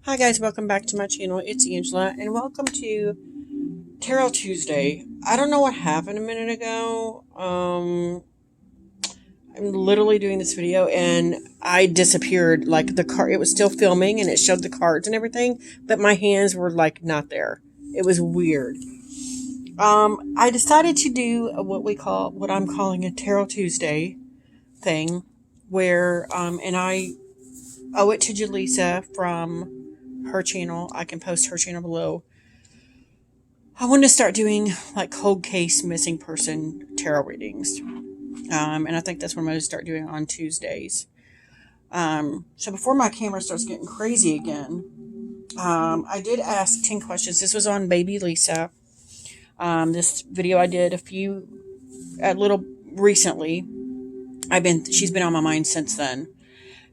Hi guys, welcome back to my channel. It's Angela and welcome to Tarot Tuesday. I don't know what happened a minute ago. I'm literally doing this video and I disappeared. Like the card, it was still filming and it showed the cards and everything, but my hands were like not there. It was weird. I decided to do what I'm calling a Tarot Tuesday thing, where and I owe it to Jaleesa from her channel. I can post her channel below. I wanted to start doing like cold case missing person tarot readings. And I think that's what I'm going to start doing on Tuesdays. So before my camera starts getting crazy again, I did ask 10 questions. This was on Baby Lisa. This video I did a little recently. She's been on my mind since then.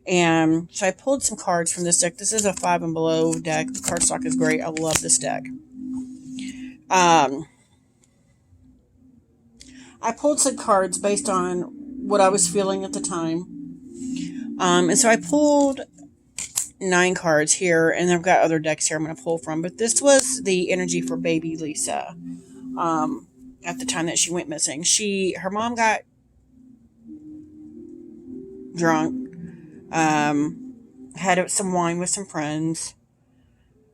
And so I pulled some cards from this deck. This is a 5 and below deck. The cardstock is great. I love this deck. I pulled some cards based on what I was feeling at the time. And so I pulled 9 cards here, and I've got other decks here I'm going to pull from. But this was the energy for Baby Lisa at the time that she went missing. Her mom got drunk. Had some wine with some friends,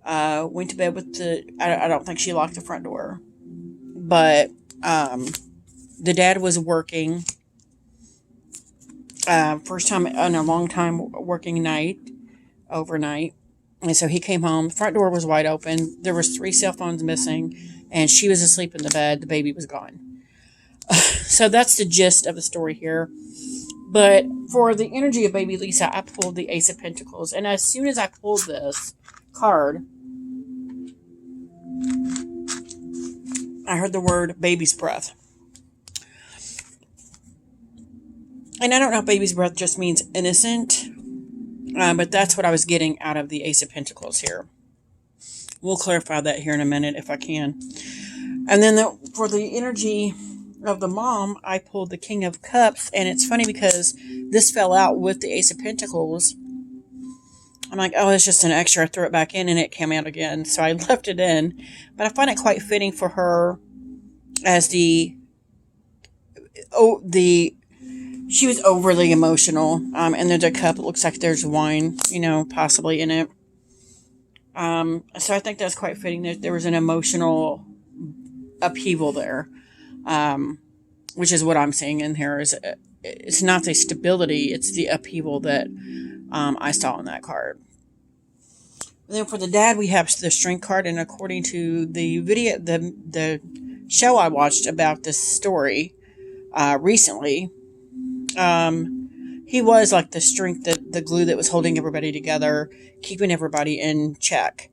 went to bed with I don't think she locked the front door, but, the dad was working, first time in a long time working overnight, and so he came home, the front door was wide open, there was 3 cell phones missing, and she was asleep in the bed, the baby was gone. So that's the gist of the story here. But for the energy of Baby Lisa, I pulled the Ace of Pentacles. And as soon as I pulled this card, I heard the word baby's breath. And I don't know if baby's breath just means innocent, but that's what I was getting out of the Ace of Pentacles here. We'll clarify that here in a minute if I can. And then for the energy of the mom, I pulled the King of Cups, and it's funny because this fell out with the Ace of Pentacles. I'm like, oh, it's just an extra. I threw it back in and it came out again, so I left it in. But I find it quite fitting for her as she was overly emotional, and there's a cup. It looks like there's wine, possibly in it. So I think that's quite fitting. There was an emotional upheaval there. Which is what I'm seeing in here. It's not the stability, it's the upheaval that I saw in that card. And then for the dad, we have the Strength card, and according to the video, the show I watched about this story recently, he was like the strength, the glue that was holding everybody together, keeping everybody in check.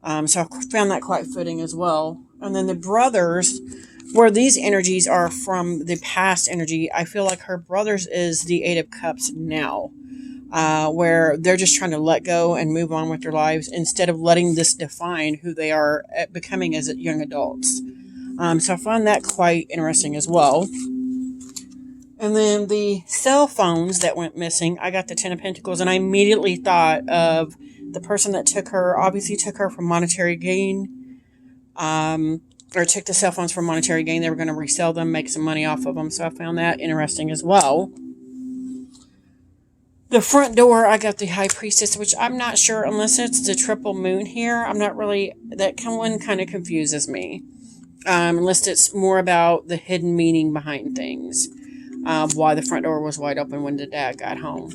So I found that quite fitting as well. And then the brothers, where these energies are from the past energy, I feel like her brothers is the 8 of Cups now, where they're just trying to let go and move on with their lives instead of letting this define who they are becoming as young adults. So I find that quite interesting as well. And then the cell phones that went missing, I got the 10 of Pentacles, and I immediately thought of the person that obviously took her for monetary gain, or took the cell phones for monetary gain. They were going to resell them, make some money off of them. So I found that interesting as well. The front door, I got the High Priestess, which I'm not sure, unless it's the triple moon here. I'm not really, that one kind of confuses me. Unless it's more about the hidden meaning behind things. Why the front door was wide open when the dad got home.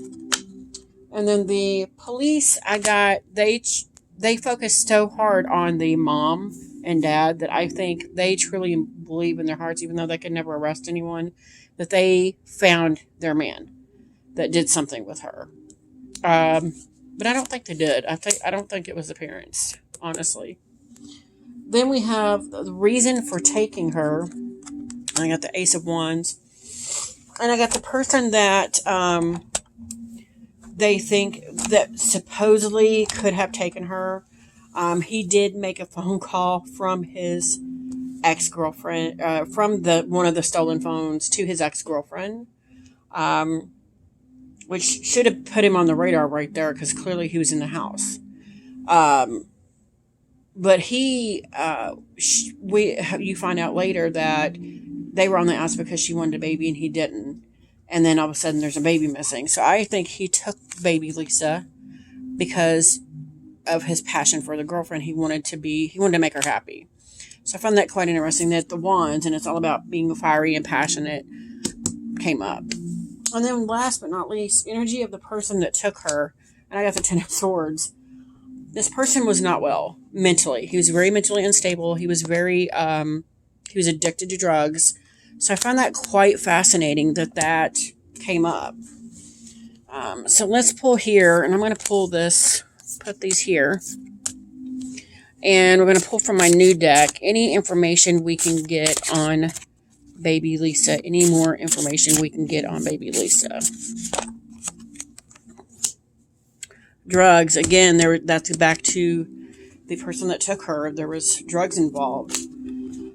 And then the police, they focused so hard on the mom and dad that I think they truly believe in their hearts, even though they could never arrest anyone, that they found their man that did something with her. But I don't think they did. I don't think it was the parents, honestly. Then we have the reason for taking her. I got the Ace of Wands. And I got the person that they think that supposedly could have taken her. He did make a phone call from his ex-girlfriend, from one of the stolen phones to his ex-girlfriend, which should have put him on the radar right there because clearly he was in the house. Um, but you find out later that they were on the outs because she wanted a baby and he didn't. And then all of a sudden there's a baby missing. So I think he took baby Lisa because of his passion for the girlfriend. He wanted to make her happy. So I found that quite interesting that the wands, and it's all about being fiery and passionate, came up. And then last but not least, energy of the person that took her. And I got the Ten of Swords. This person was not well mentally. He was very mentally unstable. He was he was addicted to drugs. So I found that quite fascinating that came up. So let's pull here, and I'm going to pull this, put these here. And we're going to pull from my new deck any information we can get on baby Lisa. Any more information we can get on baby Lisa. Drugs, again, that's back to the person that took her. There was drugs involved.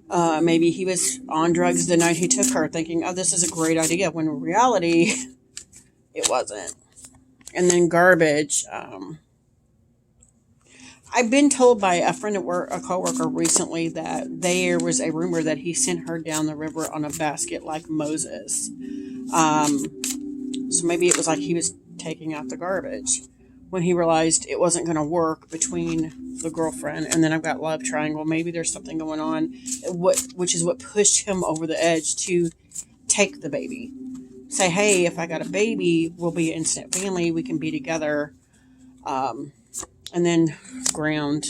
Maybe he was on drugs the night he took her, thinking, oh, this is a great idea, when in reality, it wasn't. And then garbage. I've been told by a friend at work, a coworker recently, that there was a rumor that he sent her down the river on a basket like Moses. So maybe it was like he was taking out the garbage when he realized it wasn't going to work between the girlfriend and then I've got love triangle. Maybe there's something going on, which is what pushed him over the edge to take the baby. Say, hey, if I got a baby, we'll be an instant family. We can be together. And then ground.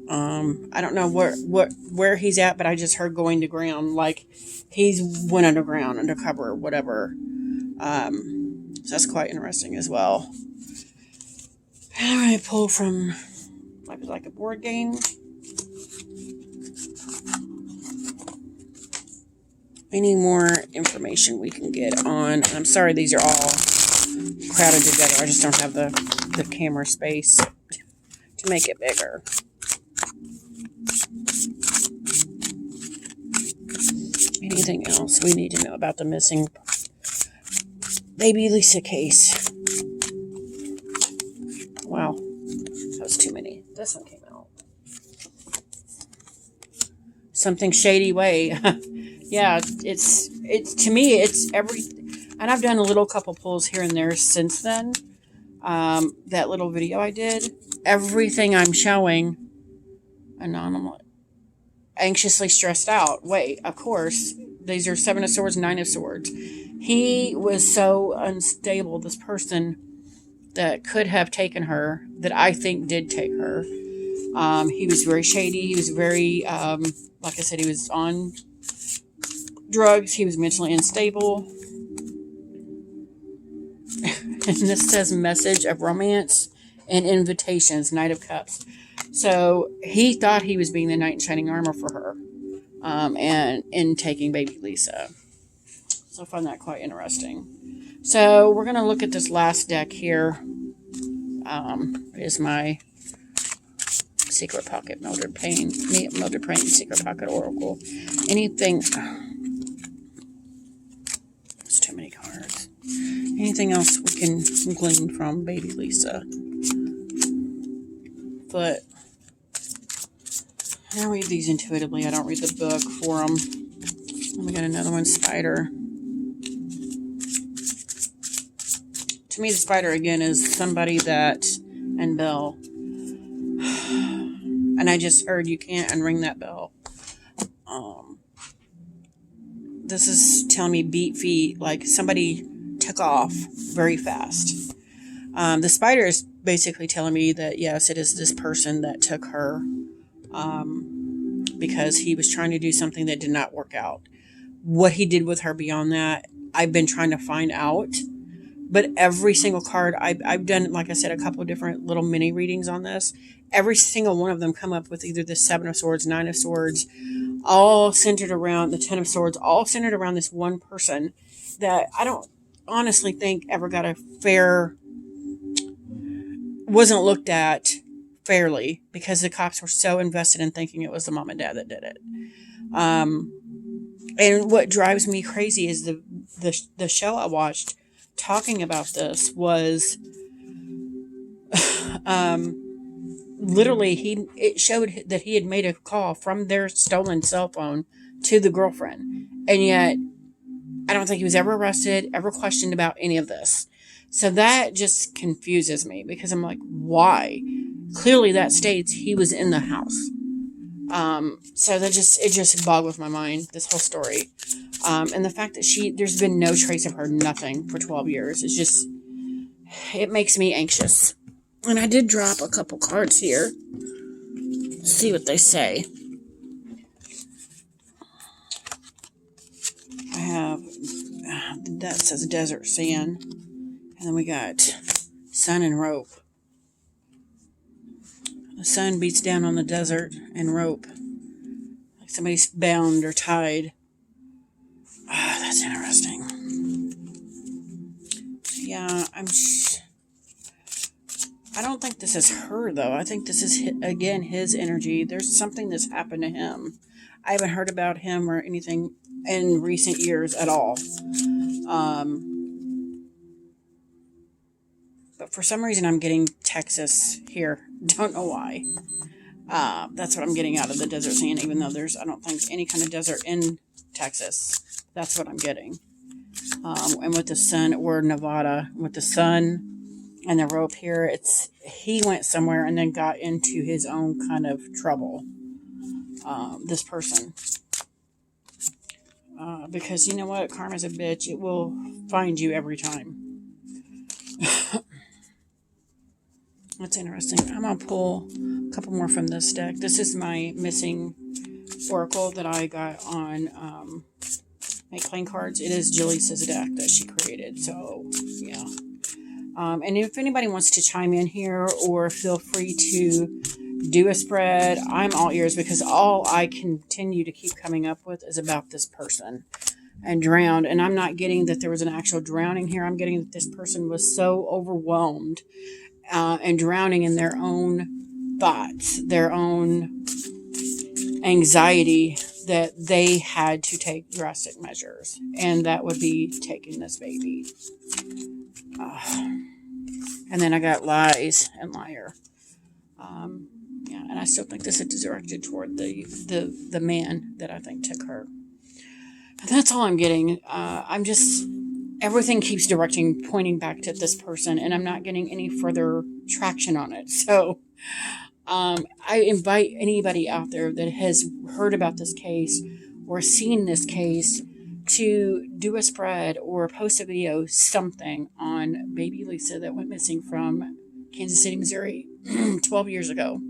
I don't know where he's at, but I just heard going to ground, like he's went underground, undercover, whatever. So that's quite interesting as well. And I'm going to pull from like a board game. Any more information we can get on? I'm sorry, these are all crowded together. I just don't have the camera space to make it bigger. Anything else we need to know about the missing baby Lisa case? Wow, that was too many. This one came out. Something shady way. Yeah, it's to me, it's and I've done a little couple pulls here and there since then. That little video I did, everything I'm showing, anonymous, anxiously stressed out. Wait, of course, these are Seven of Swords, Nine of Swords. He was so unstable, this person that could have taken her, that I think did take her. He was very shady. He was very, like I said, he was on drugs. He was mentally unstable. And this says message of romance and invitations, Knight of Cups. So he thought he was being the knight in shining armor for her, and in taking baby Lisa. So I find that quite interesting. So we're going to look at this last deck here. It is my Secret Pocket Mildred Payne Secret Pocket Oracle. Anything... There's too many cards. Anything else we can glean from baby Lisa? But I read these intuitively. I don't read the book for them. We got another one, Spider. To me, the Spider, again, is somebody that... And bell. And I just heard you can't unring that bell. This is telling me beat feet, like somebody took off very fast. The Spider is basically telling me that, yes, it is this person that took her, because he was trying to do something that did not work out. What he did with her beyond that, I've been trying to find out. But every single card, I've done, like I said, a couple of different little mini readings on this. Every single one of them come up with either the Seven of Swords, Nine of Swords, all centered around the Ten of Swords, all centered around this one person that I don't honestly think ever got wasn't looked at fairly, because the cops were so invested in thinking it was the mom and dad that did it. And what drives me crazy is the show I watched talking about this was Literally, it showed that he had made a call from their stolen cell phone to the girlfriend, and yet I don't think he was ever arrested, ever questioned about any of this. So that just confuses me because I'm like, why? Clearly, that states he was in the house. So it just boggles my mind, this whole story. And the fact that there's been no trace of her, nothing for 12 years. It makes me anxious. And I did drop a couple cards here. Let's see what they say. I have, that says desert sand. And then we got sun and rope. The sun beats down on the desert and rope. Like somebody's bound or tied. Ah, that's interesting. Yeah, I don't think this is her, though. I think this is, again, his energy. There's something that's happened to him. I haven't heard about him or anything in recent years at all. But for some reason, I'm getting Texas here. Don't know why. That's what I'm getting out of the desert sand, even though I don't think, any kind of desert in Texas. That's what I'm getting. And with the sun, or Nevada, with the sun and the rope here, he went somewhere and then got into his own kind of trouble. This person. Because you know what? Karma's a bitch. It will find you every time. That's interesting. I'm going to pull a couple more from this deck. This is my missing oracle that I got on Make Playing Cards. It is Jaleesa's deck that she created. So, yeah. And if anybody wants to chime in here or feel free to do a spread, I'm all ears, because all I continue to keep coming up with is about this person and drowned. And I'm not getting that there was an actual drowning here. I'm getting that this person was so overwhelmed and drowning in their own thoughts, their own anxiety, that they had to take drastic measures. And that would be taking this baby. And then I got lies and liar. Yeah, and I still think this is directed toward the man that I think took her. And that's all I'm getting. Everything keeps pointing back to this person, and I'm not getting any further traction on it. So I invite anybody out there that has heard about this case or seen this case to do a spread or post a video, something on baby Lisa that went missing from Kansas City, Missouri 12 years ago.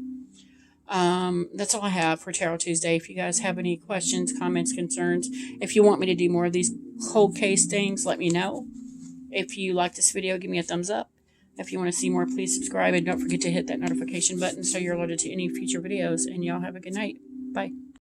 That's all I have for Tarot Tuesday. If you guys have any questions, comments, concerns, if you want me to do more of these cold case things, let me know. If you like this video, give me a thumbs up. If you want to see more, please subscribe, and don't forget to hit that notification button so you're alerted to any future videos. And y'all have a good night. Bye.